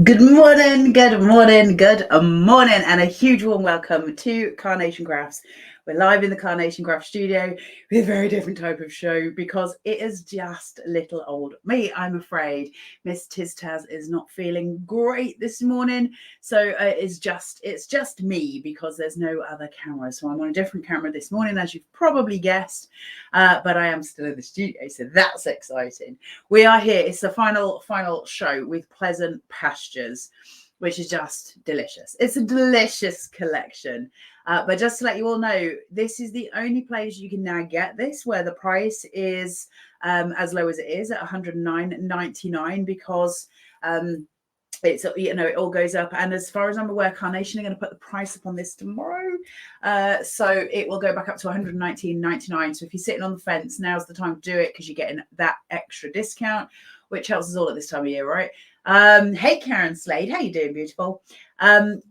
Good morning, good morning, good morning, and a huge warm welcome to Carnation Crafts. We're live in the Carnation Craft studio with a very different type of show because it is just little old me, I'm afraid. Miss Tiz Taz is not feeling great this morning, so it's just me because there's no other camera. So I'm on a different camera this morning, as you've probably guessed, but I am still in the studio, so that's exciting. We are here. It's the final show with Pleasant Pastures, which is just delicious. It's a delicious collection. But just to let you all know, this is the only place you can now get this where the price is as low as it is at $109.99 because it's, it all goes up. And as far as I'm aware, Carnation are going to put the price up on this tomorrow. So it will go back up to $119.99. So if you're sitting on the fence, now's the time to do it because you're getting that extra discount, which helps us all at this time of year, right? Hey, Karen Slade, how you doing, beautiful?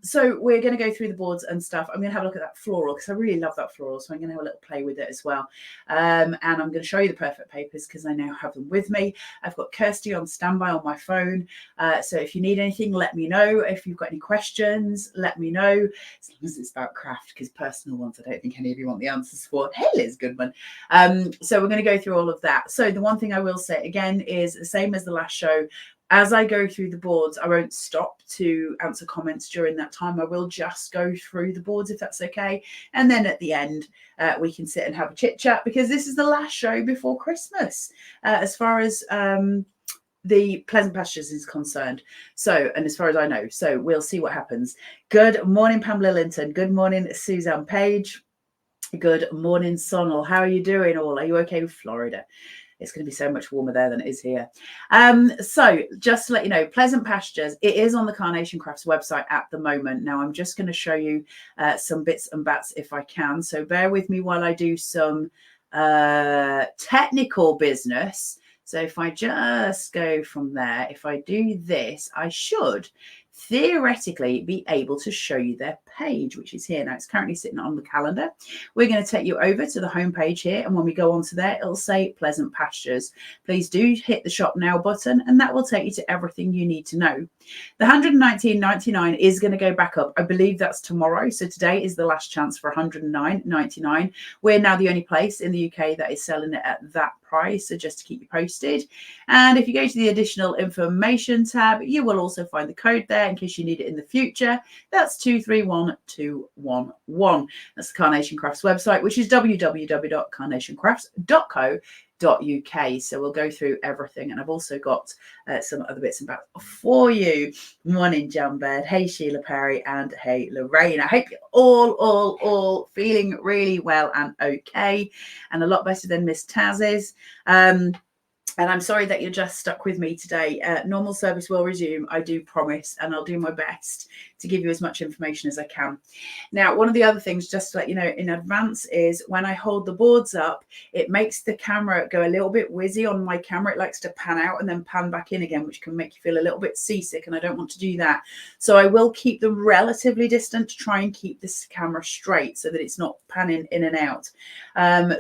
So we're going to go through the boards and stuff. I'm going to have a look at that floral because I really love that floral. So I'm going to have a little play with it as well. And I'm going to show you the perfect papers because I now have them with me. I've got Kirsty on standby on my phone. So if you need anything, let me know. If you've got any questions, let me know. As long as it's about craft, because personal ones, I don't think any of you want the answers for. Hey, Liz Goodman. So we're going to go through all of that. So the one thing I will say again is the same as the last show. As I go through the boards, I won't stop to answer comments during that time. I will just go through the boards if that's okay. And then at the end, we can sit and have a chit chat because this is the last show before Christmas, as far as the Pleasant Pastures is concerned. So, and as far as I know, so we'll see what happens. Good morning, Pamela Linton. Good morning, Suzanne Page. Good morning, Sonal. How are you doing all? Are you okay with Florida? It's going to be so much warmer there than it is here. So just to let you know, Pleasant Pastures, it is on the Carnation Crafts website at the moment. Now I'm just going to show you some bits and bats if I can. So bear with me while I do some technical business. So if I just go from there, if I do this, I should theoretically be able to show you their page, which is here. Now it's currently sitting on the calendar. We're going to take you over to the home page here, and when we go onto there, it'll say Pleasant Pastures. Please do hit the shop now button, and that will take you to everything you need to know. The $119.99 is going to go back up. I believe that's tomorrow. So today is the last chance for $109.99. We're now the only place in the UK that is selling it at that price, so just to keep you posted. And if you go to the additional information tab, you will also find the code there in case you need it in the future. That's 231211. That's the Carnation Crafts website, which is www.carnationcrafts.co.uk. So we'll go through everything, and I've also got some other bits and bats for you. Morning, John Bird. Hey, Sheila Perry, and hey, Lorraine. I hope you're all feeling really well and okay, and a lot better than Miss Taz is. And I'm sorry that you're just stuck with me today. Normal service will resume, I do promise, and I'll do my best to give you as much information as I can. Now, one of the other things, just to let you know in advance, is when I hold the boards up, it makes the camera go a little bit whizzy on my camera. It likes to pan out and then pan back in again, which can make you feel a little bit seasick, and I don't want to do that. So I will keep them relatively distant to try and keep this camera straight so that it's not panning in and out.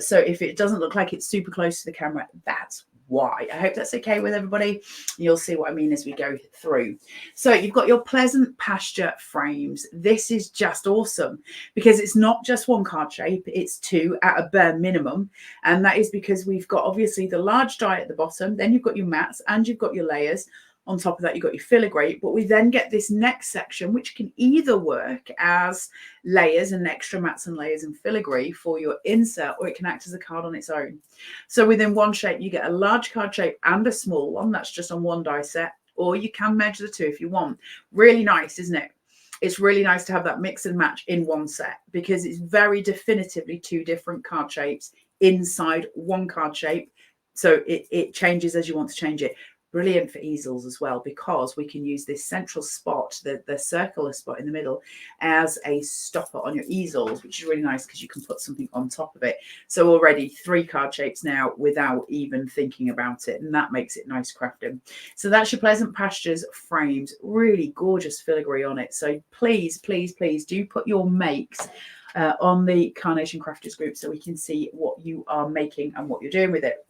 So if it doesn't look like it's super close to the camera, that's why. I hope that's okay with everybody. You'll see what I mean as we go through. So you've got your Pleasant Pasture frames. This is just awesome because it's not just one card shape, it's two at a bare minimum. And that is because we've got obviously the large die at the bottom, then you've got your mats and you've got your layers. On top of that, you've got your filigree, but we then get this next section, which can either work as layers and extra mats and layers and filigree for your insert, or it can act as a card on its own. So within one shape, you get a large card shape and a small one. That's just on one die set, or you can measure the two if you want. Really nice, isn't it? It's really nice to have that mix and match in one set because it's very definitively two different card shapes inside one card shape. So it changes as you want to change it. Brilliant for easels as well, because we can use this central spot, the circular spot in the middle, as a stopper on your easels, which is really nice because you can put something on top of it. So already 3 card shapes now without even thinking about it, and that makes it nice crafting. So that's your Pleasant Pastures frames. Really gorgeous filigree on it. So please, please, please do put your makes on the Carnation Crafters group so we can see what you are making and what you're doing with it.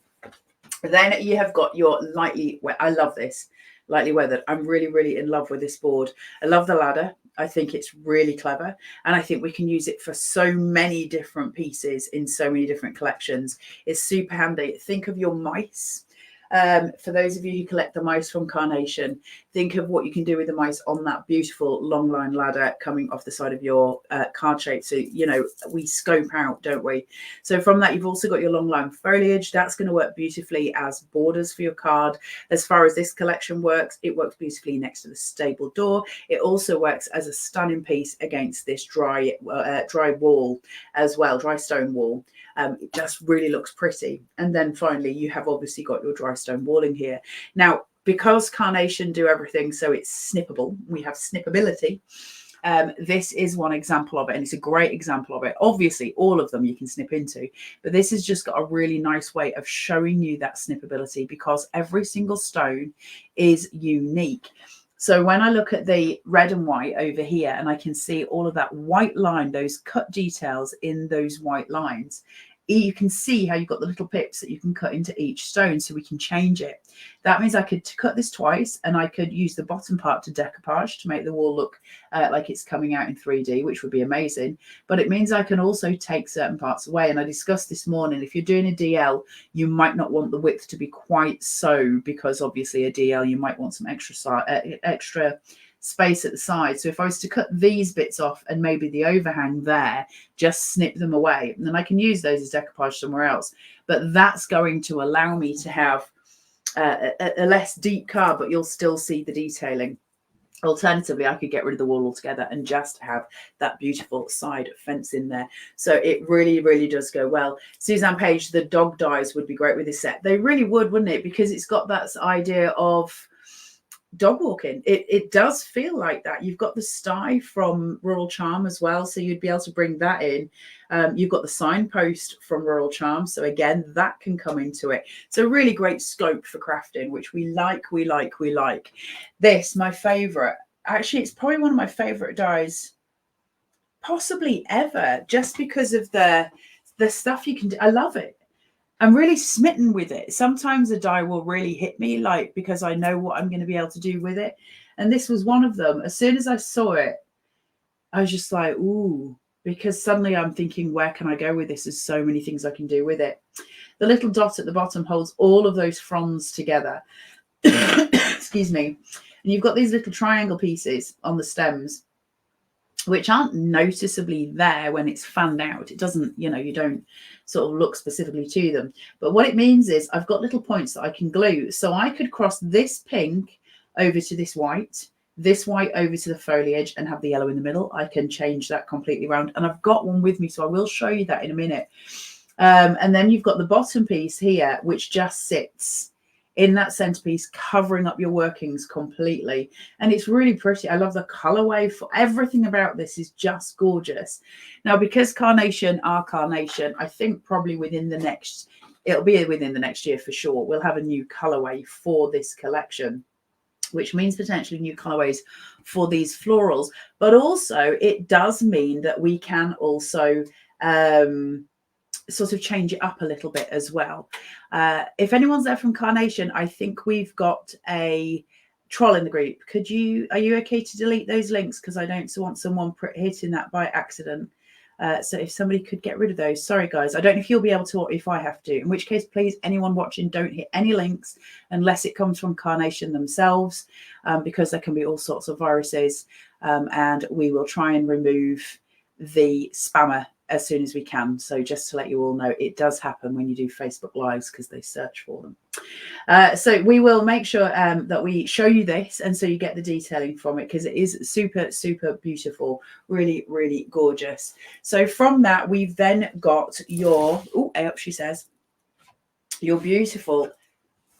Then you have got your lightly wet. I love this. lightly weathered. I'm really, really in love with this board. I love the ladder. I think it's really clever. And I think we can use it for so many different pieces in so many different collections. It's super handy. Think of your mice. For those of you who collect the mice from Carnation, think of what you can do with the mice on that beautiful long line ladder coming off the side of your card shape. So, you know, we scope out, don't we? So from that, you've also got your long line foliage. That's going to work beautifully as borders for your card. As far as this collection works, it works beautifully next to the stable door. It also works as a stunning piece against this dry wall as well, dry stone wall. It just really looks pretty. And then finally, you have obviously got your dry stone walling here. Now, because Carnation do everything so it's snippable, we have snippability. This is one example of it, and it's a great example of it. Obviously, all of them you can snip into, but this has just got a really nice way of showing you that snippability because every single stone is unique. So when I look at the red and white over here, and I can see all of that white line, those cut details in those white lines, you can see how you've got the little pips that you can cut into each stone so we can change it. That means I could cut this twice and I could use the bottom part to decoupage to make the wall look like it's coming out in 3D, which would be amazing. But it means I can also take certain parts away. And I discussed this morning, if you're doing a DL, you might not want the width to be quite so, because obviously a DL, you might want some extra space at the side. So if I was to cut these bits off and maybe the overhang there, just snip them away, and then I can use those as decoupage somewhere else. But that's going to allow me to have a less deep card, but you'll still see the detailing. Alternatively, I could get rid of the wall altogether and just have that beautiful side fence in there. So it really, really does go well. Suzanne Page, the dog dies would be great with this set. They really would, wouldn't it? Because it's got that idea of dog walking. It does feel like that. You've got the sty from Rural Charm as well, so you'd be able to bring that in. You've got the signpost from Rural Charm, so again that can come into it. So really great scope for crafting, which we like. This, my favorite, actually it's probably one of my favorite dies possibly ever, just because of the stuff you can do. I love it. I'm really smitten with it. Sometimes a die will really hit me, like, because I know what I'm going to be able to do with it. And this was one of them. As soon as I saw it, I was just like, ooh, because suddenly I'm thinking, where can I go with this? There's so many things I can do with it. The little dot at the bottom holds all of those fronds together. Excuse me. And you've got these little triangle pieces on the stems, which aren't noticeably there when it's fanned out. It doesn't, you know, you don't sort of look specifically to them. But what it means is I've got little points that I can glue. So I could cross this pink over to this white over to the foliage and have the yellow in the middle. I can change that completely around. And I've got one with me, so I will show you that in a minute. And then you've got the bottom piece here, which just sits in that centerpiece, covering up your workings completely. And it's really pretty. I love the colorway. For everything about this is just gorgeous. Now, because Carnation are Carnation, I think probably it'll be within the next year for sure, we'll have a new colorway for this collection, which means potentially new colorways for these florals. But also it does mean that we can also sort of change it up a little bit as well. If anyone's there from Carnation, I think we've got a troll in the group. Are you okay to delete those links? Because I don't want someone hitting that by accident. So if somebody could get rid of those. Sorry, guys. I don't know if you'll be able to or if I have to. In which case, please, anyone watching, don't hit any links unless it comes from Carnation themselves, because there can be all sorts of viruses. And we will try and remove the spammer as soon as we can. So just to let you all know, it does happen when you do Facebook Lives because they search for them. So we will make sure that we show you this, and so you get the detailing from it, because it is super, super beautiful. Really, really gorgeous. So from that, we've then got your, she says, your beautiful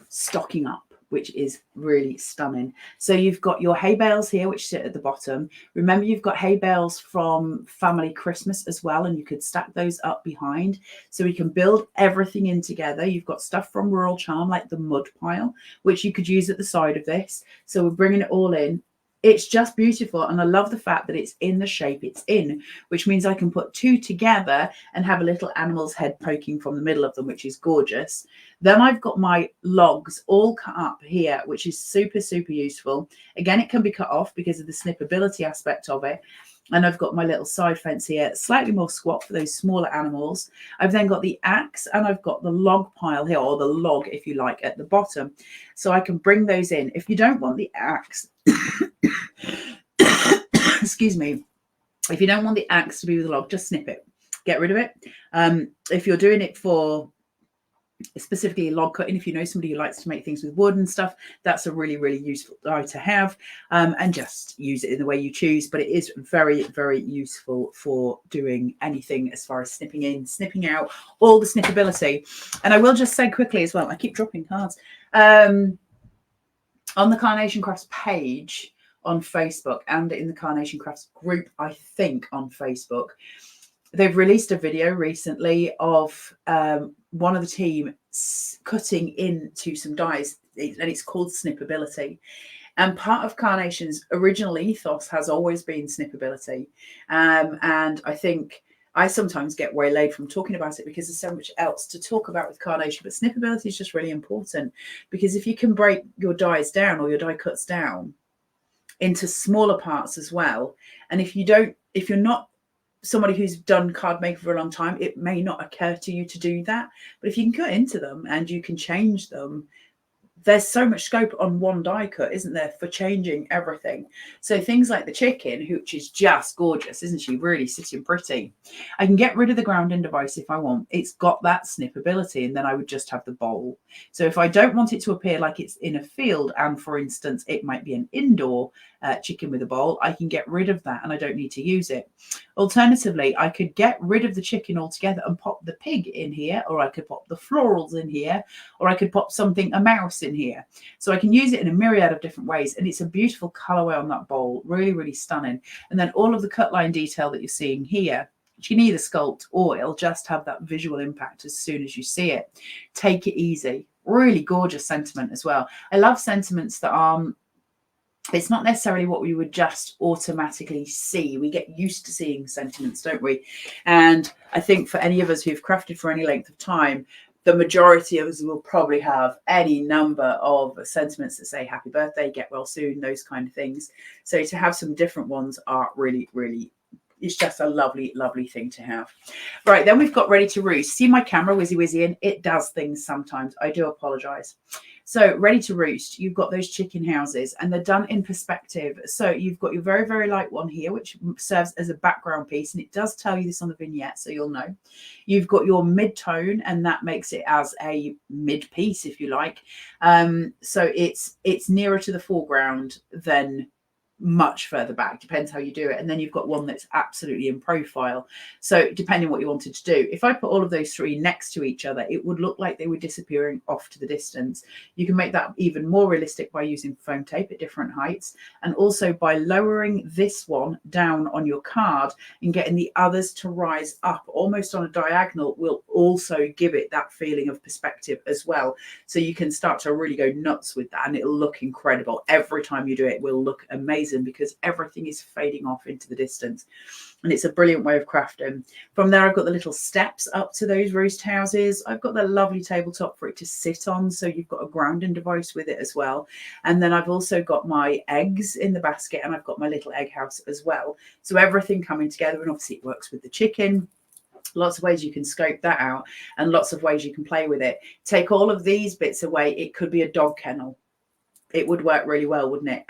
stocking up, which is really stunning. So you've got your hay bales here, which sit at the bottom. Remember, you've got hay bales from Family Christmas as well, and you could stack those up behind. So we can build everything in together. You've got stuff from Rural Charm, like the mud pile, which you could use at the side of this. So we're bringing it all in. It's just beautiful. And I love the fact that it's in the shape it's in, which means I can put two together and have a little animal's head poking from the middle of them, which is gorgeous. Then I've got my logs all cut up here, which is super, super useful. Again, it can be cut off because of the snippability aspect of it. And I've got my little side fence here, slightly more squat for those smaller animals. I've then got the axe and I've got the log pile here, or the log, if you like, at the bottom. So I can bring those in. If you don't want the axe, excuse me, if you don't want the axe to be with the log, just snip it, get rid of it. If you're doing it for specifically log cutting, if you know somebody who likes to make things with wood and stuff, that's a really, really useful die to have, and just use it in the way you choose. But it is very, very useful for doing anything as far as snipping in, snipping out, all the snippability. And I will just say quickly as well, I keep dropping cards, on the Carnation Crafts page on Facebook and in the Carnation Crafts group, I think on Facebook, they've released a video recently of one of the team cutting into some dies, and it's called snippability. And part of Carnation's original ethos has always been snippability. And I think I sometimes get waylaid from talking about it because there's so much else to talk about with Carnation, but snippability is just really important, because if you can break your dies down, or your die cuts down, into smaller parts as well, and if you're not somebody who's done card making for a long time, it may not occur to you to do that. But if you can cut into them and you can change them, there's so much scope on one die cut, isn't there, for changing everything. So things like the chicken, which is just gorgeous, isn't she? Really sitting pretty. I can get rid of the grounding device if I want. It's got that snippability, and then I would just have the bowl. So if I don't want it to appear like it's in a field, and for instance, it might be an indoor chicken with a bowl, I can get rid of that and I don't need to use it. Alternatively, I could get rid of the chicken altogether and pop the pig in here, or I could pop the florals in here, or I could pop a mouse in here. So I can use it in a myriad of different ways, and it's a beautiful colorway on that bowl, really, really stunning. And then all of the cut line detail that you're seeing here, which you can either sculpt or it'll just have that visual impact as soon as you see it. Take it easy. Really gorgeous sentiment as well. I love sentiments that are, it's not necessarily what we would just automatically see. We get used to seeing sentiments, don't we? And I think for any of us who've crafted for any length of time, the majority of us will probably have any number of sentiments that say happy birthday, get well soon, those kind of things. So to have some different ones are really, really, it's just a lovely, lovely thing to have. Right, then we've got ready to roost. See my camera whizzy, it does things sometimes. I do apologize. So ready to roost, you've got those chicken houses, and they're done in perspective. So you've got your very, very light one here, which serves as a background piece, and it does tell you this on the vignette, so you'll know. You've got your mid-tone, and that makes it as a mid piece, if you like. So it's nearer to the foreground than much further back, depends how you do it. And then you've got one that's absolutely in profile, so depending what you wanted to do. If I put all of those three next to each other, it would look like they were disappearing off to the distance. You can make that even more realistic by using foam tape at different heights, and also by lowering this one down on your card and getting the others to rise up almost on a diagonal will also give it that feeling of perspective as well. So you can start to really go nuts with that, and it'll look incredible. Every time you do it, it will look amazing, because everything is fading off into the distance, and it's a brilliant way of crafting. From there, I've got the little steps up to those roost houses. I've got the lovely tabletop for it to sit on, so you've got a grounding device with it as well. And then I've also got my eggs in the basket, and I've got my little egg house as well. So everything coming together, and obviously it works with the chicken. Lots of ways you can scope that out, and lots of ways you can play with it. Take all of these bits away, it could be a dog kennel. It would work really well, wouldn't it?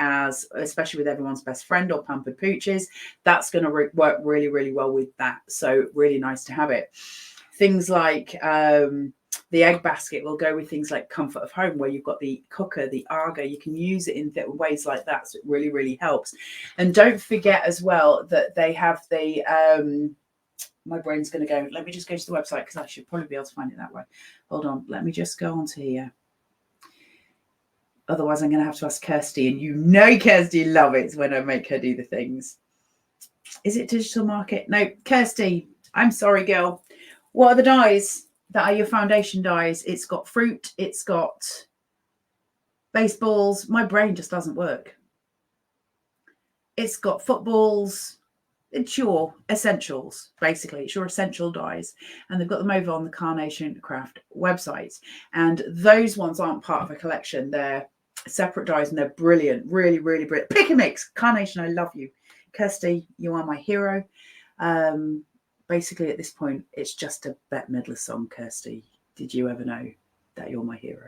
Especially with everyone's best friend or pampered pooches, that's going to work really, really well with that. So really nice to have it. Things like the egg basket will go with things like comfort of home, where you've got the cooker, the Arga. You can use it in ways like that. So it really, really helps. And don't forget as well that they have the, my brain's going to go, let me just go to the website, because I should probably be able to find it that way. Hold on, let me just go onto here. Otherwise, I'm going to have to ask Kirsty, and you know Kirsty loves it when I make her do the things. Is it Digital Market? No, Kirsty, I'm sorry, girl. What are the dies that are your foundation dies? It's got fruit. It's got baseballs. My brain just doesn't work. It's got footballs. It's your essentials, basically. It's your essential dyes. And they've got them over on the Carnation Craft website. And those ones aren't part of a collection. They're separate dyes and they're brilliant. Really, really brilliant. Pick and mix. Carnation, I love you. Kirsty, you are my hero. Basically, at this point, it's just a Bette Midler song, Kirsty. Did you ever know that you're my hero?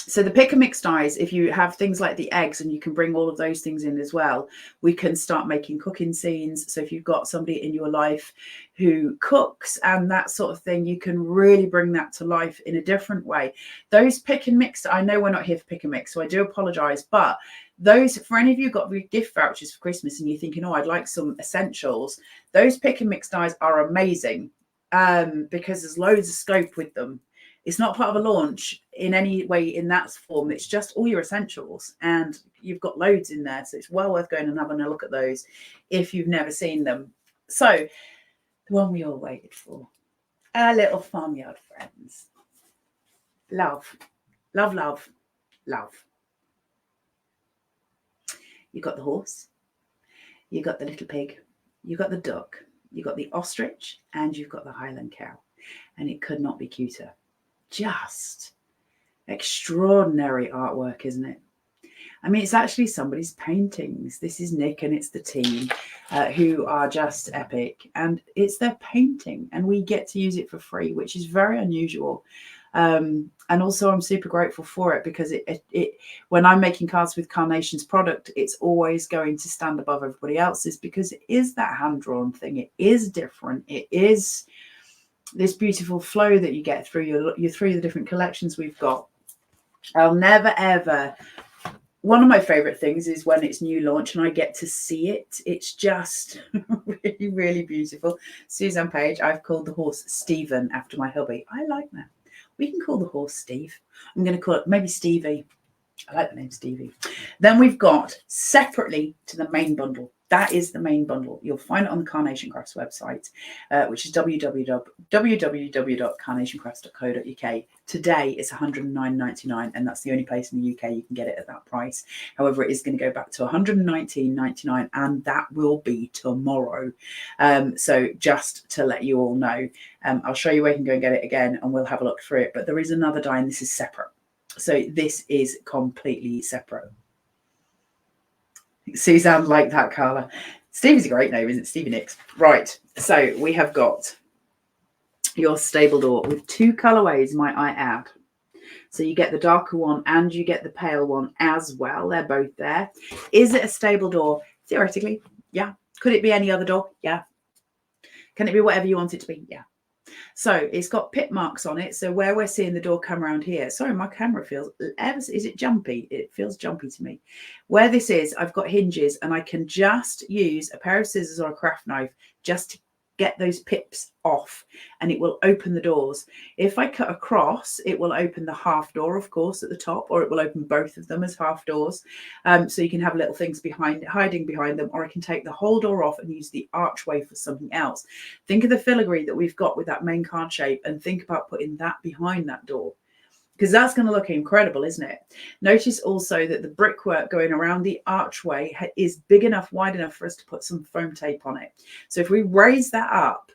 So the pick and mix dyes, if you have things like the eggs and you can bring all of those things in as well, we can start making cooking scenes. So if you've got somebody in your life who cooks and that sort of thing, you can really bring that to life in a different way. Those pick and mix, I know we're not here for pick and mix, so I do apologize, but those, for any of you who got gift vouchers for Christmas and you're thinking, oh, I'd like some essentials, those pick and mix dyes are amazing because there's loads of scope with them. It's not part of a launch in any way in that form. It's just all your essentials and you've got loads in there. So it's well worth going and having a look at those if you've never seen them. So the one we all waited for, our little farmyard friends. Love, love, love, love. You got the horse, you got the little pig, you got the duck, you got the ostrich, and you've got the Highland cow. And it could not be cuter. Just extraordinary artwork, isn't it? I mean, it's actually somebody's paintings. This is Nick and it's the team who are just epic. And it's their painting and we get to use it for free, which is very unusual. And also I'm super grateful for it because it when I'm making cards with Carnation's product, it's always going to stand above everybody else's because it is that hand-drawn thing. It is different. It is this beautiful flow that you get through your through the different collections we've got. I'll never ever, one of my favorite things is when it's new launch and I get to see it. It's just really, really beautiful. Suzanne Page, I've called the horse Stephen after my hubby. I like that. We can call the horse Steve. I'm going to call it maybe Stevie. I like the name Stevie. Then we've got separately to the main bundle. That is the main bundle. You'll find it on the Carnation Crafts website, which is www.carnationcrafts.co.uk. Today it's £109.99, and that's the only place in the UK you can get it at that price. However, it is going to go back to £119.99, and that will be tomorrow. So just to let you all know, I'll show you where you can go and get it again, and we'll have a look through it. But there is another die, and this is separate. So this is completely separate. Suzanne, like that, Carla. Stevie's a great name, isn't it? Stevie Nicks. Right. So we have got your stable door with two colorways, might I add. So you get the darker one and you get the pale one as well. They're both there. Is it a stable door? Theoretically, yeah. Could it be any other door? Yeah. Can it be whatever you want it to be? Yeah. So it's got pit marks on it. So where we're seeing the door come around here. Sorry, my camera feels, is it jumpy? It feels jumpy to me. Where this is, I've got hinges and I can just use a pair of scissors or a craft knife just to get those pips off and it will open the doors. If I cut across, it will open the half door, of course, at the top, or it will open both of them as half doors. So you can have little things behind, hiding behind them, or I can take the whole door off and use the archway for something else. Think of the filigree that we've got with that main card shape and think about putting that behind that door, because that's going to look incredible, isn't it? Notice also that the brickwork going around the archway is big enough, wide enough for us to put some foam tape on it. So if we raise that up,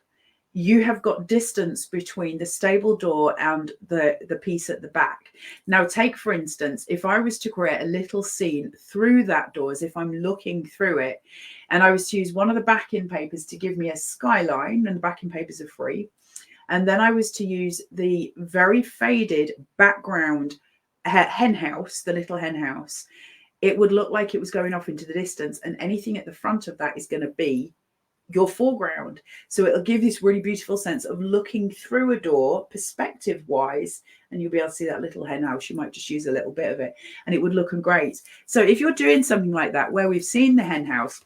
you have got distance between the stable door and the piece at the back. Now take, for instance, if I was to create a little scene through that door, as if I'm looking through it, and I was to use one of the backing papers to give me a skyline, and the backing papers are free, and then I was to use the very faded background hen house, the little hen house, it would look like it was going off into the distance, and anything at the front of that is going to be your foreground. So it'll give this really beautiful sense of looking through a door perspective wise, and you'll be able to see that little hen house. You might just use a little bit of it and it would look great. So if you're doing something like that where we've seen the hen house,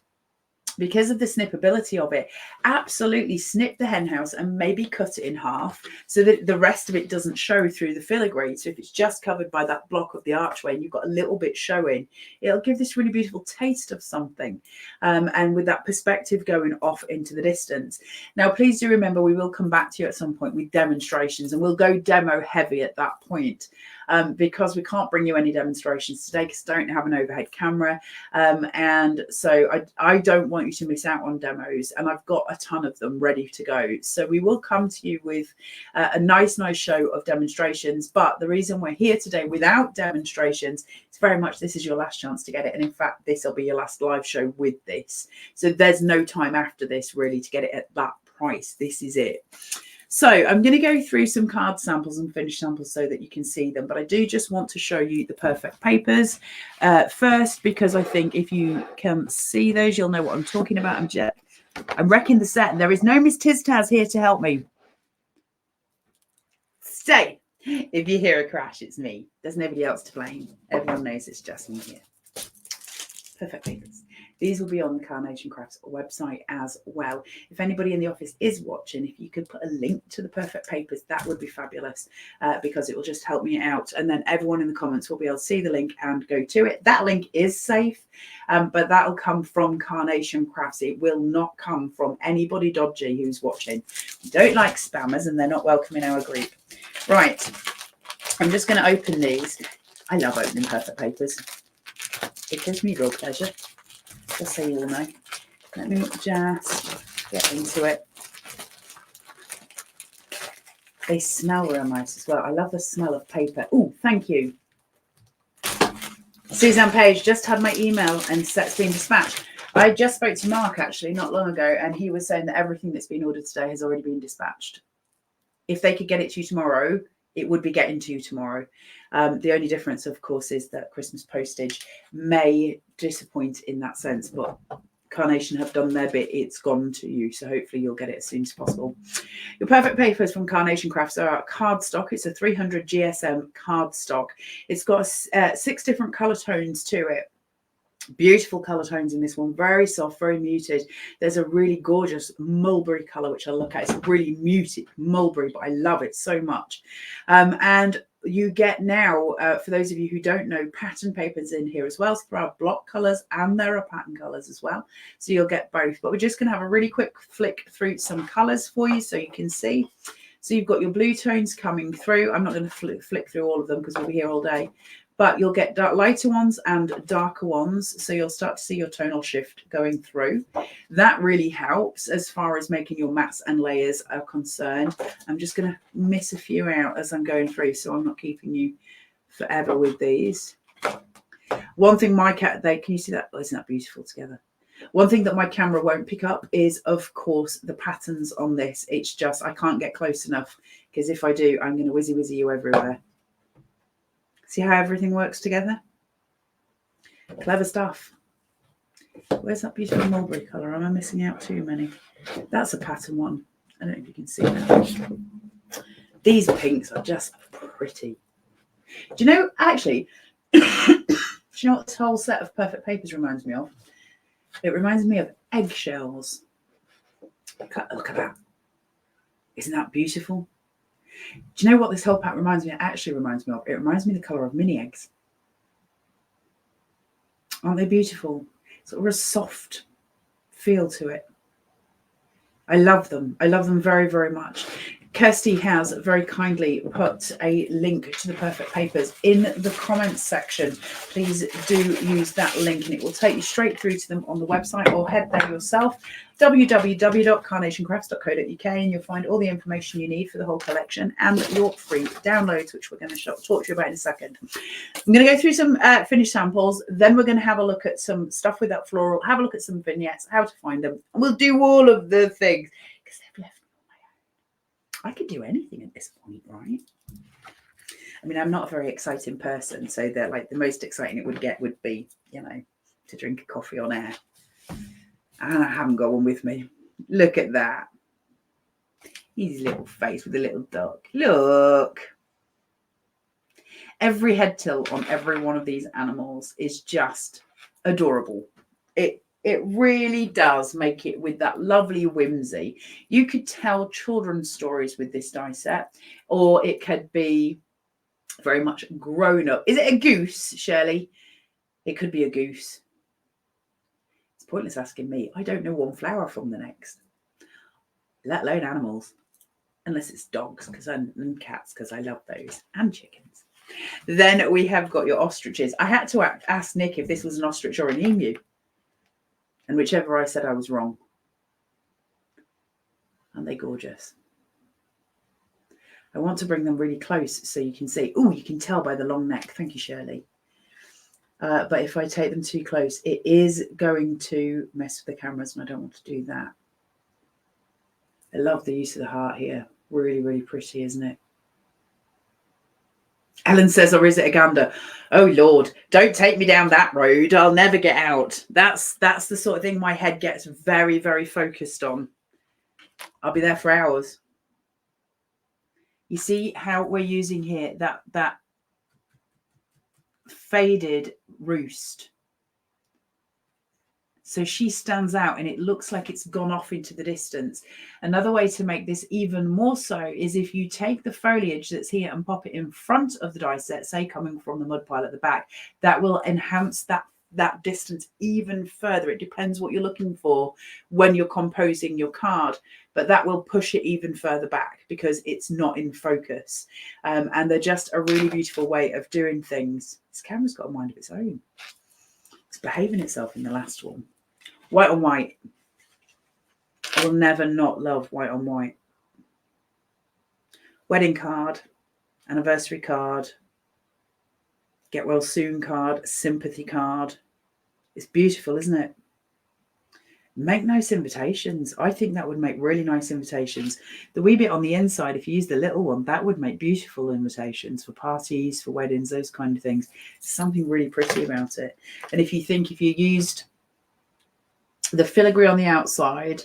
because of the snippability of it, absolutely snip the hen house and maybe cut it in half so that the rest of it doesn't show through the filigree. So if it's just covered by that block of the archway and you've got a little bit showing, it'll give this really beautiful taste of something. And with that perspective going off into the distance. Now, please do remember, we will come back to you at some point with demonstrations, and we'll go demo heavy at that point. Because we can't bring you any demonstrations today because I don't have an overhead camera. And so I don't want you to miss out on demos, and I've got a ton of them ready to go. So we will come to you with a nice show of demonstrations. But the reason we're here today without demonstrations, it's very much this is your last chance to get it. And in fact, this will be your last live show with this. So there's no time after this really to get it at that price. This is it. So I'm going to go through some card samples and finish samples so that you can see them. But I do just want to show you the perfect papers first, because I think if you can see those, you'll know what I'm talking about. I'm wrecking the set, and there is no Miss Tiztaz here to help me. Stay. If you hear a crash, it's me. There's nobody else to blame. Everyone knows it's just me here. Perfect papers. These will be on the Carnation Crafts website as well. If anybody in the office is watching, if you could put a link to the perfect papers, that would be fabulous, because it will just help me out. And then everyone in the comments will be able to see the link and go to it. That link is safe, but that'll come from Carnation Crafts. It will not come from anybody dodgy who's watching. We don't like spammers, and they're not welcome in our group. Right, I'm just going to open these. I love opening perfect papers. It gives me real pleasure, just so you all know. Let me just get into it. They smell real nice as well. I love the smell of paper. Oh, thank you. Suzanne Page just had my email and set's been dispatched. I just spoke to Mark actually not long ago, and he was saying that everything that's been ordered today has already been dispatched. If they could get it to you tomorrow, it would be getting to you tomorrow. The only difference, of course, is that Christmas postage may disappoint in that sense, but Carnation have done their bit. It's gone to you, so hopefully you'll get it as soon as possible. Your perfect papers from Carnation Crafts are cardstock. It's a 300 GSM cardstock. It's got 6 different color tones to it. Beautiful color tones in this one, very soft, very muted. There's a really gorgeous mulberry color which I look at. It's really muted mulberry, but I love it so much. And you get now, for those of you who don't know, pattern papers in here as well. So there are block colors and there are pattern colors as well, so you'll get both. But we're just going to have a really quick flick through some colors for you so you can see. So you've got your blue tones coming through. I'm not going to flick through all of them because we'll be here all day. But you'll get lighter ones and darker ones. So you'll start to see your tonal shift going through. That really helps as far as making your mats and layers are concerned. I'm just going to miss a few out as I'm going through, so I'm not keeping you forever with these. One thing can you see that? Oh, isn't that beautiful together? One thing that my camera won't pick up is, of course, the patterns on this. It's just, I can't get close enough, because if I do, I'm going to whizzy you everywhere. See how everything works together? Clever stuff. Where's that beautiful mulberry colour? Am I missing out too many? That's a pattern one. I don't know if you can see that. These pinks are just pretty. Do you know, actually, do you know what this whole set of perfect papers reminds me of? It reminds me of eggshells. Look at that. Isn't that beautiful? Do you know what this whole pack actually reminds me of? It reminds me of the colour of mini eggs. Aren't they beautiful? Sort of a soft feel to it. I love them. I love them very, very much. Kirsty has very kindly put a link to the perfect papers in the comments section. Please do use that link and it will take you straight through to them on the website, or head there yourself, www.carnationcrafts.co.uk, and you'll find all the information you need for the whole collection and your free downloads, which we're going to talk to you about in a second. I'm going to go through some finished samples, then we're going to have a look at some stuff with that floral, have a look at some vignettes, how to find them, and we'll do all of the things because they've left. I could do anything at this point, right? I mean, I'm not a very exciting person, so that like the most exciting it would get would be, you know, to drink a coffee on air. And I haven't got one with me. Look at that. His little face with a little duck. Look. Every head tilt on every one of these animals is just adorable. It really does make it with that lovely whimsy. You could tell children's stories with this die set, or it could be very much grown up. Is it a goose, Shirley? It could be a goose. It's pointless asking me. I don't know one flower from the next, let alone animals, unless it's dogs and cats, because I love those, and chickens. Then we have got your ostriches. I had to ask Nick if this was an ostrich or an emu. And whichever I said, I was wrong. Aren't they gorgeous? I want to bring them really close so you can see. Oh, you can tell by the long neck. Thank you, Shirley. But if I take them too close, it is going to mess with the cameras, and I don't want to do that. I love the use of the heart here. Really, really pretty, isn't it? Ellen says, or is it a gander? Oh, Lord, don't take me down that road. I'll never get out. That's the sort of thing my head gets very, very focused on. I'll be there for hours. You see how we're using here that faded roost. So she stands out and it looks like it's gone off into the distance. Another way to make this even more so is if you take the foliage that's here and pop it in front of the die set, say coming from the mud pile at the back, that will enhance that distance even further. It depends what you're looking for when you're composing your card, but that will push it even further back because it's not in focus. And they're just a really beautiful way of doing things. This camera's got a mind of its own. It's behaving itself in the last one. White on white. I will never not love white on white. Wedding card, anniversary card, get well soon card, sympathy card. It's beautiful, isn't it? Make nice invitations. I think that would make really nice invitations. The wee bit on the inside, if you use the little one, that would make beautiful invitations for parties, for weddings, those kind of things. Something really pretty about it. And if you used the filigree on the outside,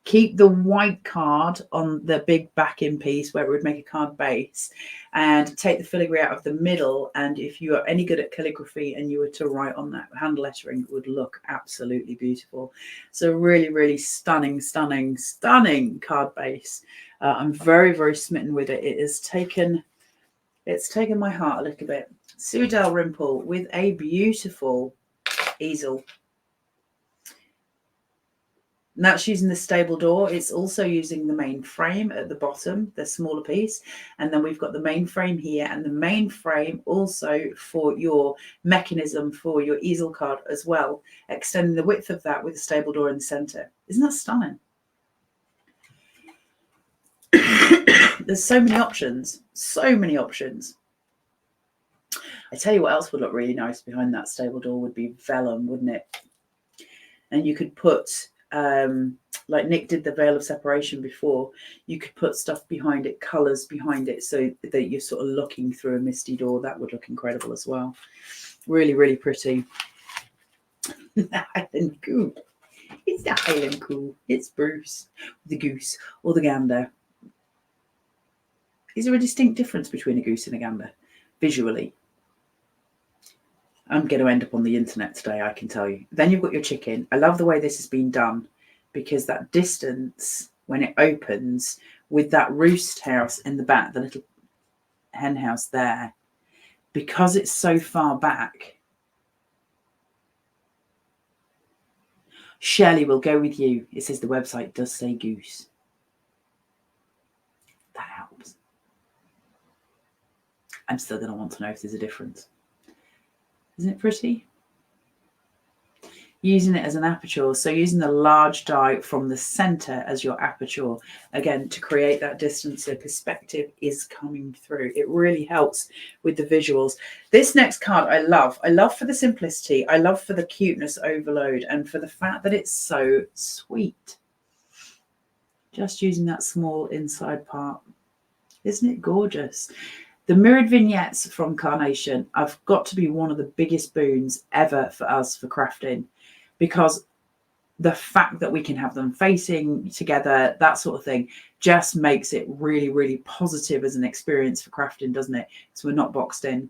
keep the white card on the big backing piece where it would make a card base, and take the filigree out of the middle. And if you are any good at calligraphy and you were to write on that hand lettering, it would look absolutely beautiful. So really, really stunning, stunning, stunning card base. I'm very, very smitten with it. It's taken my heart a little bit. Sue Dalrymple with a beautiful easel. And that's using the stable door. It's also using the main frame at the bottom, the smaller piece. And then we've got the main frame here, and the main frame also for your mechanism for your easel card as well, extending the width of that with the stable door in the center. Isn't that stunning? There's so many options, so many options. I tell you what else would look really nice behind that stable door would be vellum, wouldn't it? And you could put, like Nick did the veil of separation before, you could put stuff behind it, colours behind it, so that you're sort of looking through a misty door. That would look incredible as well. Really, really pretty. The Highland Coo. It's the Highland Coo. It's Bruce, the goose, or the gander. Is there a distinct difference between a goose and a gander visually? I'm going to end up on the internet today, I can tell you. Then you've got your chicken. I love the way this has been done, because that distance, when it opens, with that roost house in the back, the little hen house there, because it's so far back. Shirley will go with you. It says the website does say goose. That helps. I'm still going to want to know if there's a difference. Isn't it pretty? Using it as an aperture, so using the large die from the center as your aperture, again, to create that distance so perspective is coming through. It really helps with the visuals. This next card I love. I love for the simplicity. I love for the cuteness overload, and for the fact that it's so sweet. Just using that small inside part. Isn't it gorgeous? The mirrored vignettes from Carnation have got to be one of the biggest boons ever for us for crafting, because the fact that we can have them facing together, that sort of thing, just makes it really, really positive as an experience for crafting, doesn't it? So we're not boxed in.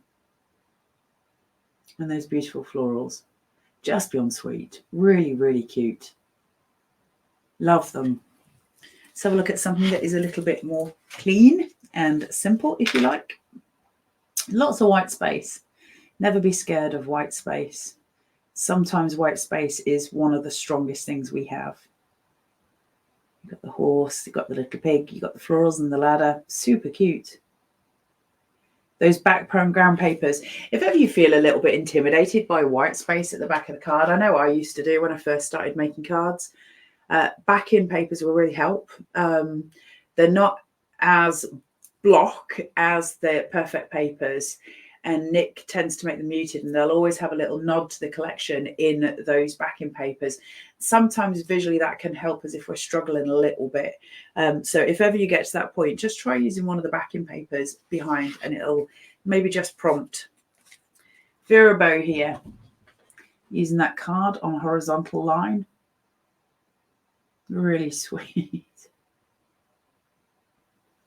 And those beautiful florals. Just beyond sweet. Really, really cute. Love them. Let's have a look at something that is a little bit more clean and simple, if you like. Lots of white space. Never be scared of white space. Sometimes white space is one of the strongest things we have. You've got the horse, you've got the little pig, you've got the florals and the ladder. Super cute. Those background papers. If ever you feel a little bit intimidated by white space at the back of the card, I know I used to do when I first started making cards. Back-in papers will really help. They're not as block as the perfect papers, and Nick tends to make them muted, and they'll always have a little nod to the collection in those backing papers. Sometimes visually that can help us if we're struggling a little bit. So if ever you get to that point, just try using one of the backing papers behind, and it'll maybe just prompt. Vera Bow here, using that card on a horizontal line. Really sweet.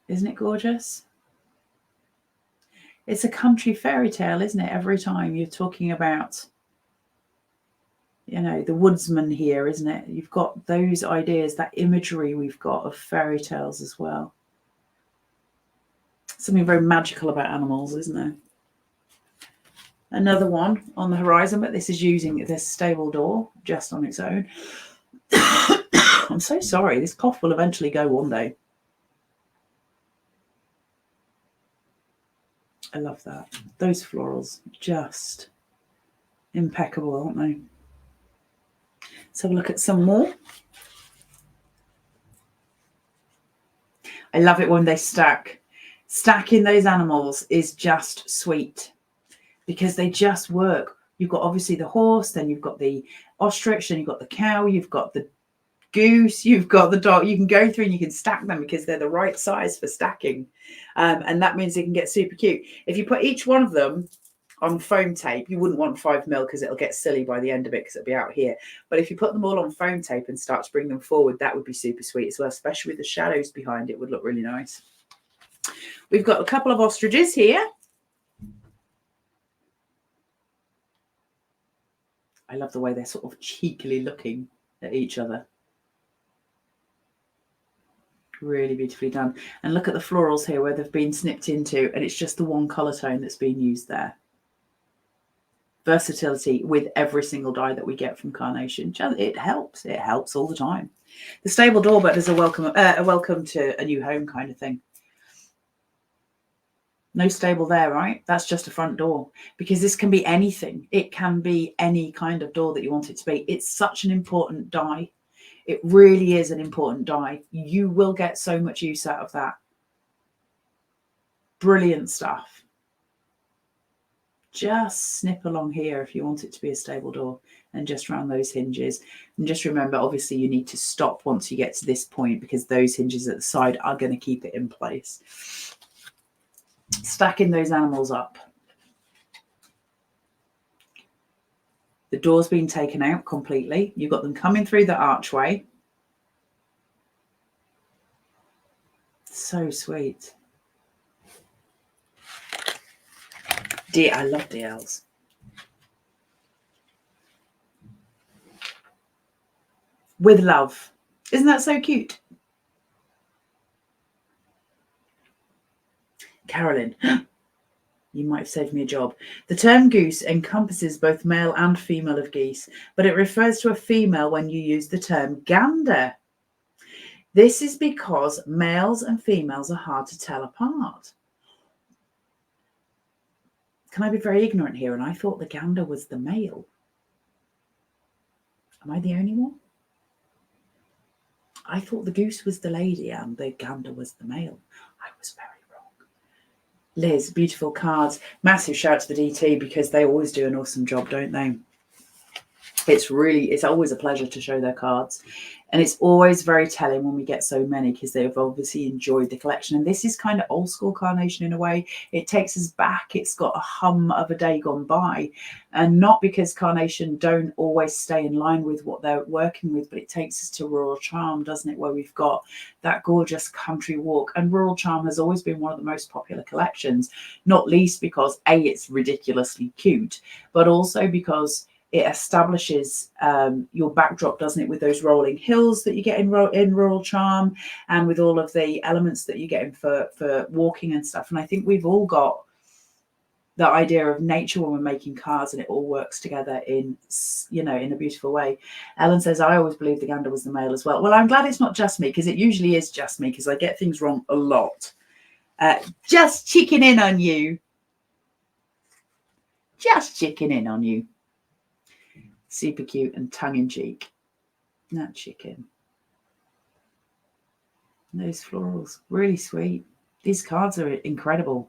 Isn't it gorgeous? It's a country fairy tale, isn't it? Every time you're talking about, you know, the woodsman here, isn't it? You've got those ideas, that imagery we've got of fairy tales as well. Something very magical about animals, isn't there? Another one on the horizon, but this is using this stable door just on its own. I'm so sorry. This cough will eventually go one day. I love that. Those florals, just impeccable, aren't they? Let's have a look at some more. I love it when they stack. Stacking those animals is just sweet because they just work. You've got obviously the horse, then you've got the ostrich, then you've got the cow, you've got the goose, you've got the dog. You can go through and you can stack them because they're the right size for stacking. And that means they can get super cute. If you put each one of them on foam tape, you wouldn't want 5 mil because it'll get silly by the end of it because it'll be out here. But if you put them all on foam tape and start to bring them forward, that would be super sweet as well, especially with the shadows behind it, would look really nice. We've got a couple of ostriches here. I love the way they're sort of cheekily looking at each other. Really beautifully done. And look at the florals here where they've been snipped into, and it's just the one colour tone that's been used there. Versatility with every single die that we get from Carnation. It helps. It helps all the time. The stable doorbell is a welcome to a new home kind of thing. No stable there, right? That's just a front door, because this can be anything. It can be any kind of door that you want it to be. It's such an important die. It really is an important die. You will get so much use out of that. Brilliant stuff. Just snip along here if you want it to be a stable door, and just around those hinges. And just remember, obviously, you need to stop once you get to this point because those hinges at the side are going to keep it in place. Stacking those animals up. The door's been taken out completely. You've got them coming through the archway. So sweet. I love DLs. With love. Isn't that so cute? Carolyn, you might have saved me a job. The term goose encompasses both male and female of geese, but it refers to a female when you use the term gander. This is because males and females are hard to tell apart. Can I be very ignorant here? And I thought the gander was the male. Am I the only one? I thought the goose was the lady and the gander was the male. I was very wrong. Liz, beautiful cards. Massive shout to the DT because they always do an awesome job, don't they? It's always a pleasure to show their cards. And it's always very telling when we get so many because they've obviously enjoyed the collection. And this is kind of old school Carnation in a way. It takes us back. It's got a hum of a day gone by. And not because Carnation don't always stay in line with what they're working with, but it takes us to Rural Charm, doesn't it? Where we've got that gorgeous country walk. And Rural Charm has always been one of the most popular collections, not least because A, it's ridiculously cute, but also because it establishes your backdrop, doesn't it, with those rolling hills that you get in Rural Charm, and with all of the elements that you get in for walking and stuff. And I think we've all got the idea of nature when we're making cards, and it all works together in, you know, in a beautiful way. Ellen says, I always believed the gander was the male as well. Well, I'm glad it's not just me, because it usually is just me, because I get things wrong a lot. Just chicken in on you. Just chicken in on you. Super cute and tongue-in-cheek. That chicken. Those florals, really sweet. These cards are incredible.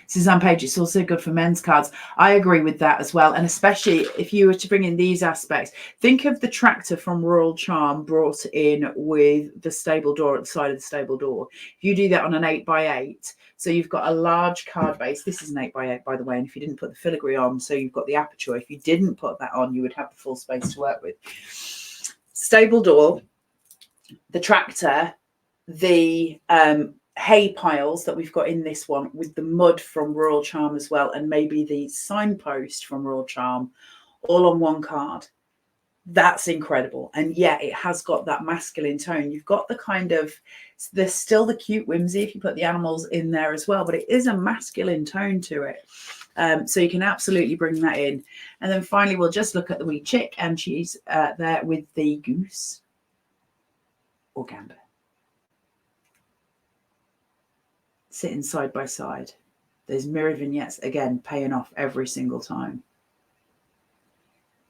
Suzanne Page, it's also good for men's cards. I agree with that as well. And especially if you were to bring in these aspects, think of the tractor from Rural Charm brought in with the stable door at the side of the stable door. If you do that on an 8x8, so you've got a large card base. This is an 8x8, by the way. And if you didn't put the filigree on, so you've got the aperture. If you didn't put that on, you would have the full space to work with. Stable door, the tractor, the hay piles that we've got in this one, with the mud from Rural Charm as well, and maybe the signpost from Rural Charm, all on one card. That's incredible. And yeah, it has got that masculine tone. You've got the kind of, there's still the cute whimsy if you put the animals in there as well, but it is a masculine tone to it. So you can absolutely bring that in. And then finally, we'll just look at the wee chick, and she's there with the goose or gander, sitting side by side. Those mirror vignettes, again, paying off every single time.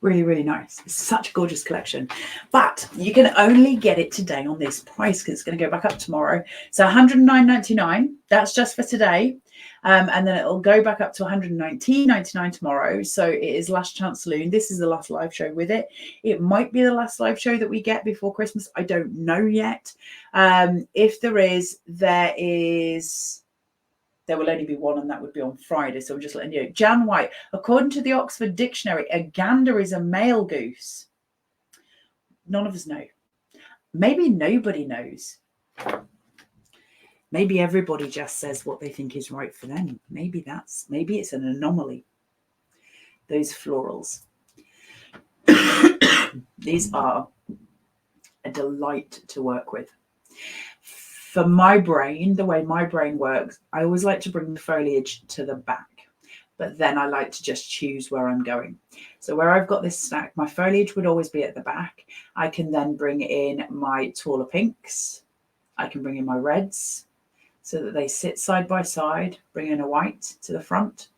Really, really nice. It's such a gorgeous collection. But you can only get it today on this price, because it's going to go back up tomorrow. So $109.99. That's just for today. And then it'll go back up to $119.99 tomorrow. So it is Last Chance Saloon. This is the last live show with it. It might be the last live show that we get before Christmas. I don't know yet. If there is, there will only be one, and that would be on Friday. So I'm just letting you know. Jan White, according to the Oxford Dictionary, a gander is a male goose. None of us know. Maybe nobody knows. Maybe everybody just says what they think is right for them. Maybe it's an anomaly. Those florals. These are a delight to work with. For my brain, the way my brain works, I always like to bring the foliage to the back, but then I like to just choose where I'm going. So where I've got this stack, my foliage would always be at the back. I can then bring in my taller pinks. I can bring in my reds so that they sit side by side, bring in a white to the front,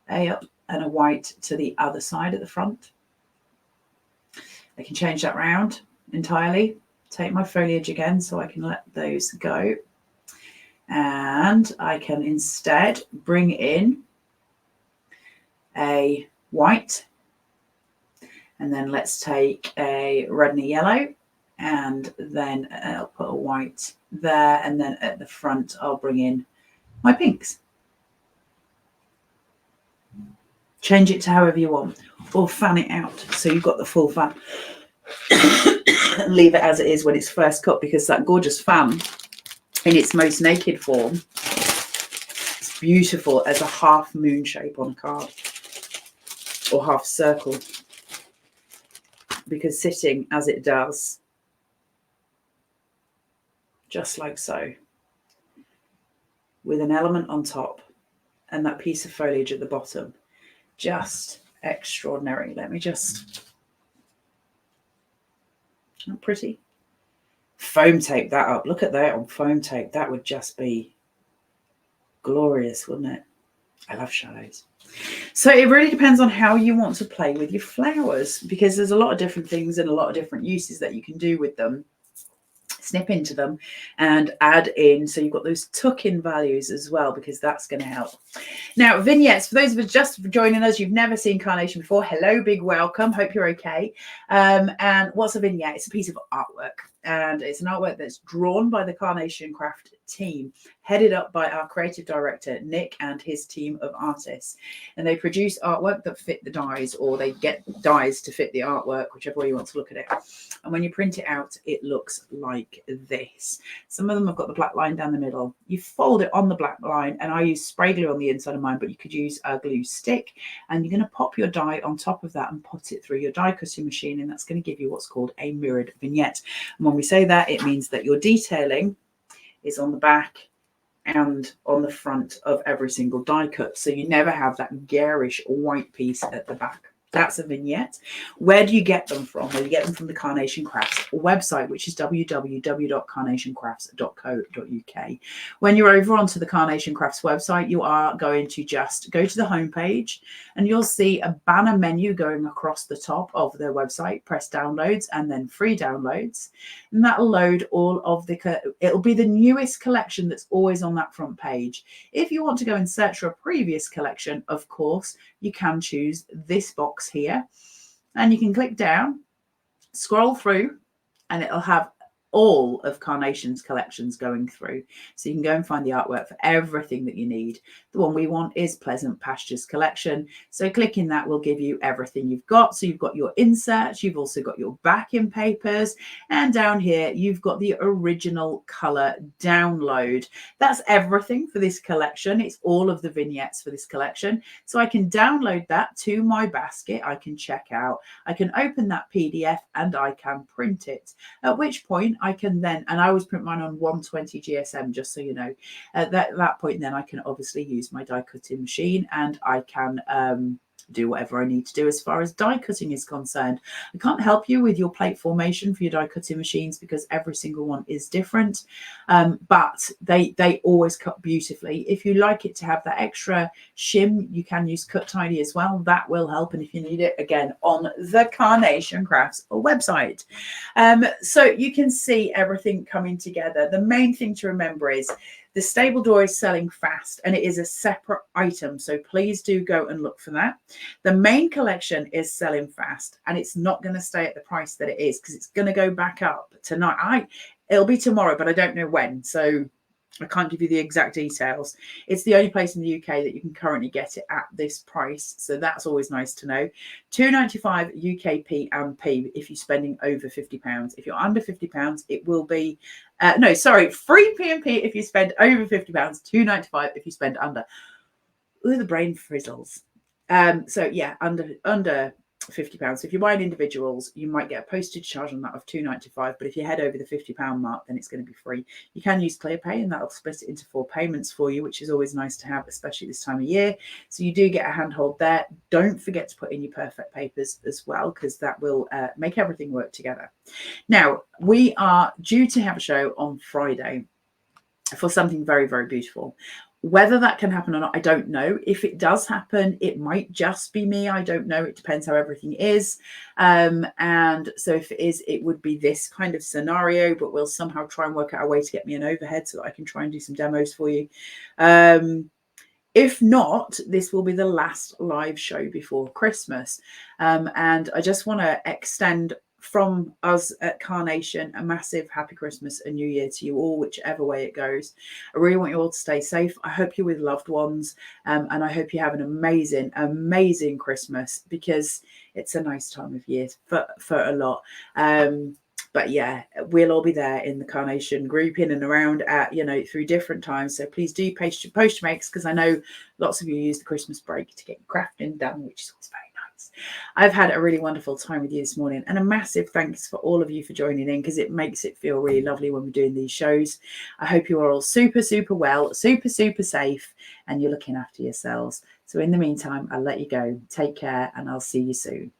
up, and a white to the other side at the front. I can change that round entirely. Take my foliage again so I can let those go. And I can instead bring in a white. And then let's take a red and a yellow. And then I'll put a white there. And then at the front, I'll bring in my pinks. Change it to however you want. Or fan it out so you've got the full fan. Leave it as it is when it's first cut, because that gorgeous fan in its most naked form is beautiful as a half moon shape on a card, or half circle, because sitting as it does, just like so, with an element on top and that piece of foliage at the bottom, just extraordinary. Let me just... Not pretty. Foam tape that up. Look at that on foam tape. That would just be glorious, wouldn't it? I love shadows. So it really depends on how you want to play with your flowers, because there's a lot of different things and a lot of different uses that you can do with them. Snip into them and add in, so you've got those tuck-in values as well, because that's going to help. Now, vignettes, for those of us just joining us, you've never seen carnation before, hello, big welcome, hope you're okay. And what's a vignette? It's a piece of artwork. and it's an artwork that's drawn by the Carnation Craft team, headed up by our creative director Nick and his team of artists. And they produce artwork that fit the dies, or they get dies to fit the artwork, whichever way you want to look at it. And when you print it out, it looks like this. Some of them have got the black line down the middle. You fold it on the black line, and I use spray glue on the inside of mine, but you could use a glue stick, and you're going to pop your die on top of that and put it through your die cutting machine, and that's going to give you what's called a mirrored vignette. And when we say that, it means that your detailing is on the back and on the front of every single die cut, so you never have that garish white piece at the back. That's a vignette. Where do you get them from? Well, you get them from the Carnation Crafts website, which is www.carnationcrafts.co.uk. When you're over onto the Carnation Crafts website, you are going to just go to the homepage, and you'll see a banner menu going across the top of their website. Press downloads and then free downloads, and that'll load all of it'll be the newest collection that's always on that front page. If you want to go and search for a previous collection, of course, you can choose this box here, and you can click down, scroll through, and it'll have all of Carnation's collections going through. So you can go and find the artwork for everything that you need. The one we want is Pleasant Pastures Collection. So clicking that will give you everything you've got. So you've got your inserts, you've also got your backing papers, and down here you've got the original color download. That's everything for this collection. It's all of the vignettes for this collection. So I can download that to my basket. I can check out, I can open that PDF, and I can print it. At which point I can then, and I always print mine on 120 GSM, just so you know, at that point then I can obviously use my die cutting machine, and I can do whatever I need to do as far as die cutting is concerned. I can't help you with your plate formation for your die cutting machines because every single one is different, but they always cut beautifully. If you like it to have that extra shim, you can use Cut Tiny as well. That will help, and if you need it, again, on the Carnation Crafts website. So you can see everything coming together. The main thing to remember is the stable door is selling fast, and it is a separate item, so please do go and look for that. The main collection is selling fast, and it's not going to stay at the price that it is because it's going to go back up tonight. It'll be tomorrow, but I don't know when, so I can't give you the exact details. It's the only place in the UK that you can currently get it at this price, so that's always nice to know. £2.95 UK P and P if you're spending over £50. If you're under £50, it will be free P and P if you spend over £50. £2.95 if you spend under. Ooh, the brain frizzles. So yeah, under £50. If you're buying individuals, you might get a postage charge on that of £2.95, but if you head over the £50 mark, then it's going to be free. You can use ClearPay, and that'll split it into 4 payments for you, which is always nice to have, especially this time of year. So you do get a handhold there. Don't forget to put in your perfect papers as well, because that will make everything work together. Now, we are due to have a show on Friday for something very, very beautiful. Whether that can happen or not, I don't know. If it does happen, it might just be me. I don't know. It depends how everything is. And so if it is, it would be this kind of scenario, but we'll somehow try and work out a way to get me an overhead so that I can try and do some demos for you. If not, this will be the last live show before Christmas. And I just want to extend from us at Carnation a massive happy Christmas and New Year to you all, whichever way it goes. I really want you all to stay safe. I hope you're with loved ones, and I hope you have an amazing Christmas, because it's a nice time of year for a lot. But yeah, we'll all be there in the Carnation group, in and around at, through different times. So please do post your makes, because I know lots of you use the Christmas break to get your crafting done, which is always very nice. I've had a really wonderful time with you this morning, and a massive thanks for all of you for joining in, because it makes it feel really lovely when we're doing these shows. I hope you are all super well, super safe, and you're looking after yourselves. So in the meantime, I'll let you go. Take care, and I'll see you soon.